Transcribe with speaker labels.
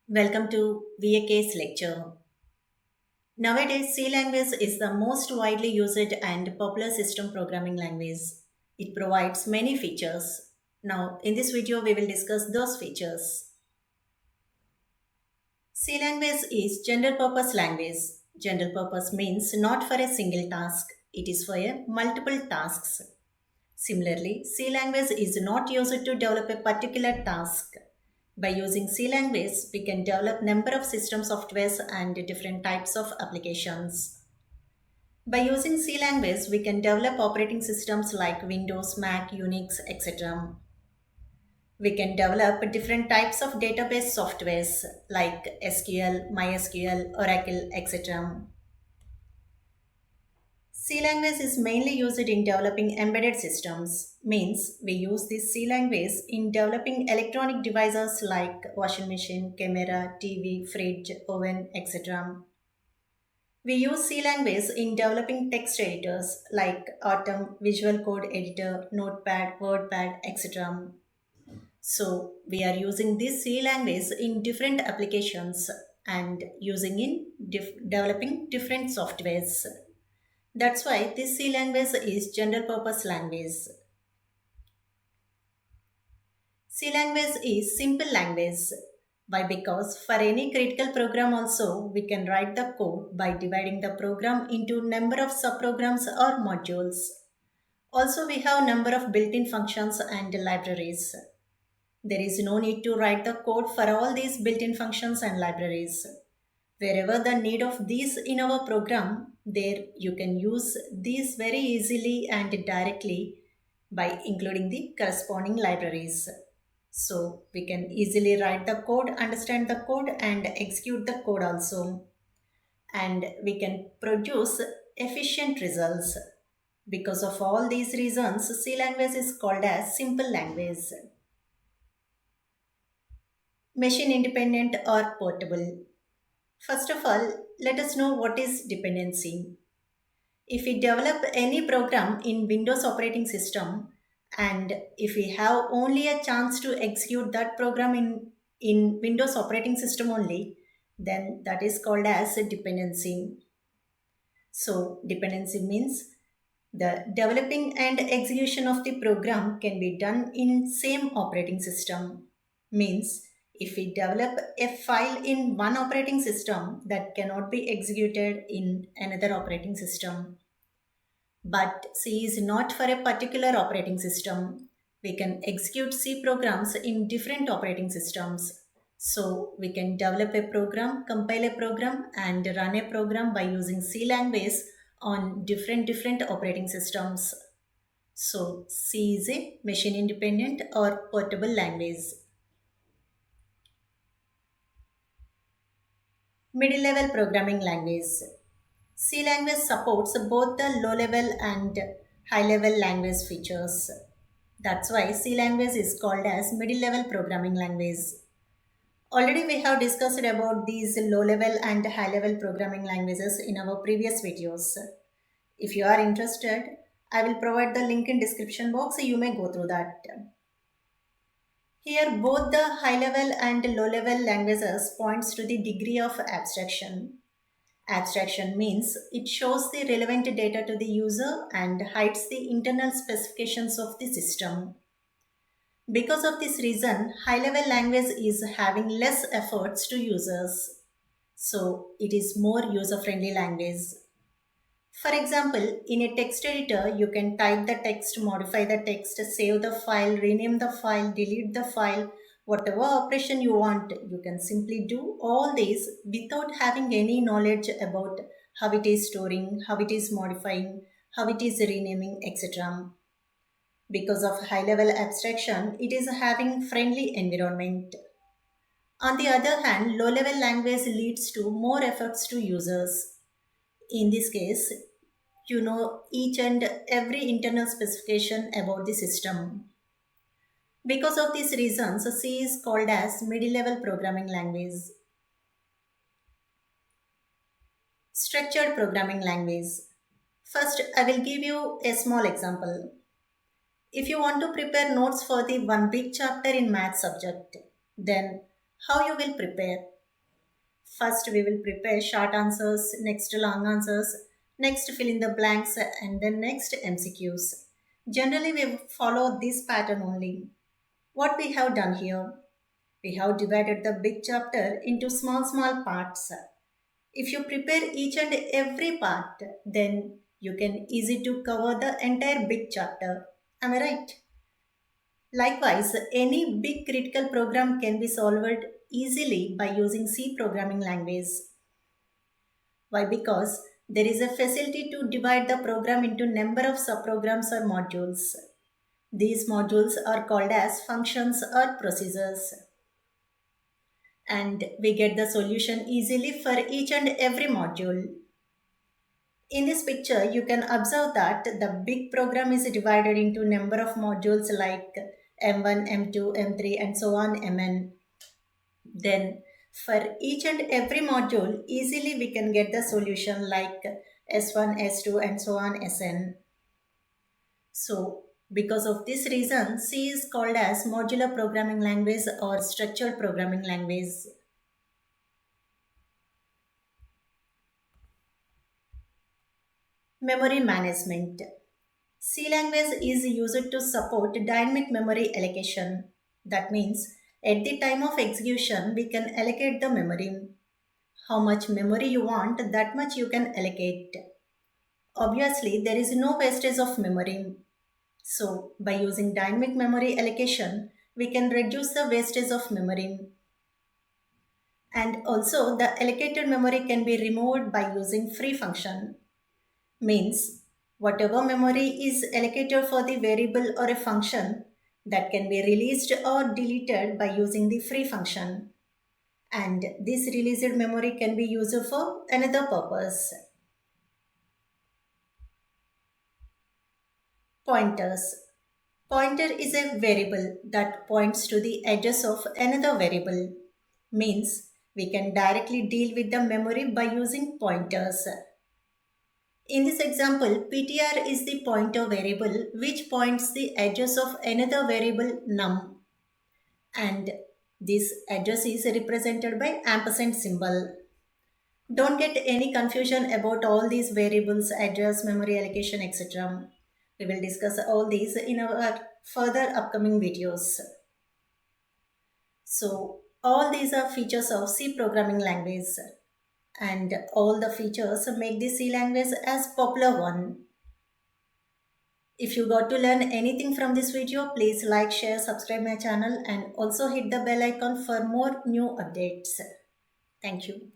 Speaker 1: Welcome to VAK's lecture. Nowadays, C language is the most widely used and popular system programming language. It provides many features. Now, in this video, we will discuss those features. C language is general purpose language. General purpose means not for a single task, it is for a multiple tasks. Similarly, C language is not used to develop a particular task. By using C language, we can develop number of system softwares and different types of applications. By using C language, we can develop operating systems like Windows, Mac, Unix, etc. We can develop different types of database softwares like SQL, MySQL, Oracle, etc. C language is mainly used in developing embedded systems, means we use this C language in developing electronic devices like washing machine, camera, TV, fridge, oven, etc. We use C language in developing text editors like Atom, Visual Code Editor, Notepad, WordPad, etc. So we are using this C language in different applications and using in developing different softwares. That's why this C language is general purpose language. C language is simple language. Why? Because for any critical program also we can write the code by dividing the program into number of subprograms or modules. Also we have number of built-in functions and libraries. There is no need to write the code for all these built-in functions and libraries. Wherever the need of these in our program, there you can use these very easily and directly by including the corresponding libraries. So we can easily write the code, understand the code and execute the code also. And we can produce efficient results. Because of all these reasons, C language is called as simple language. Machine independent or portable. First of all, let us know what is dependency. If we develop any program in Windows operating system and if we have only a chance to execute that program in Windows operating system only, then that is called as a dependency. So dependency means the developing and execution of the program can be done in same operating system. Means if we develop a file in one operating system that cannot be executed in another operating system. But C is not for a particular operating system. We can execute C programs in different operating systems. So we can develop a program, compile a program and run a program by using C language on different operating systems. So C is a machine independent or portable language. Middle level programming language. C language supports both the low level and high level language features. That's why C language is called as middle level programming language. Already we have discussed about these low level and high level programming languages in our previous videos. If you are interested, I will provide the link in description box so you may go through that. Here both the high level and low level languages points to the degree of abstraction. Abstraction means it shows the relevant data to the user and hides the internal specifications of the system. Because of this reason, high-level language is having less efforts to users. So it is more user-friendly language. For example, in a text editor, you can type the text, modify the text, save the file, rename the file, delete the file, whatever operation you want. You can simply do all these without having any knowledge about how it is storing, how it is modifying, how it is renaming, etc. Because of high level abstraction, it is having friendly environment. On the other hand, low level language leads to more efforts to users. In this case, you know each and every internal specification about the system. Because of these reasons, C is called as middle level programming language. Structured programming language. First, I will give you a small example. If you want to prepare notes for the one big chapter in math subject, then how you will prepare? First, we will prepare short answers, next long answers, next fill in the blanks, and then next MCQs. Generally, we follow this pattern only. What we have done here? We have divided the big chapter into small parts. If you prepare each and every part, then you can easy to cover the entire big chapter. Am I right? Likewise, any big critical program can be solved easily by using C programming language. Why? Because there is a facility to divide the program into number of subprograms or modules. These modules are called as functions or procedures. And we get the solution easily for each and every module. In this picture, you can observe that the big program is divided into number of modules like M1, M2, M3 and so on Mn. Then for each and every module, easily we can get the solution like S1, S2 and so on Sn. So because of this reason, C is called as modular programming language or structured programming language. Memory management. C language is used to support dynamic memory allocation. That means at the time of execution, we can allocate the memory. How much memory you want, that much you can allocate. Obviously, there is no wastage of memory. So, by using dynamic memory allocation, we can reduce the wastage of memory. And also, the allocated memory can be removed by using free function. Means, whatever memory is allocated for the variable or a function, that can be released or deleted by using the free function. And this released memory can be used for another purpose. Pointers. Pointer is a variable that points to the edges of another variable. Means we can directly deal with the memory by using pointers. In this example, PTR is the pointer variable which points the edges of another variable num. And this address is represented by ampersand symbol. Don't get any confusion about all these variables, address, memory allocation, etc. We will discuss all these in our further upcoming videos. So, all these are features of C programming language, and all the features make the C language as popular one. If you got to learn anything from this video, please like, share, subscribe my channel and also hit the bell icon for more new updates. Thank you.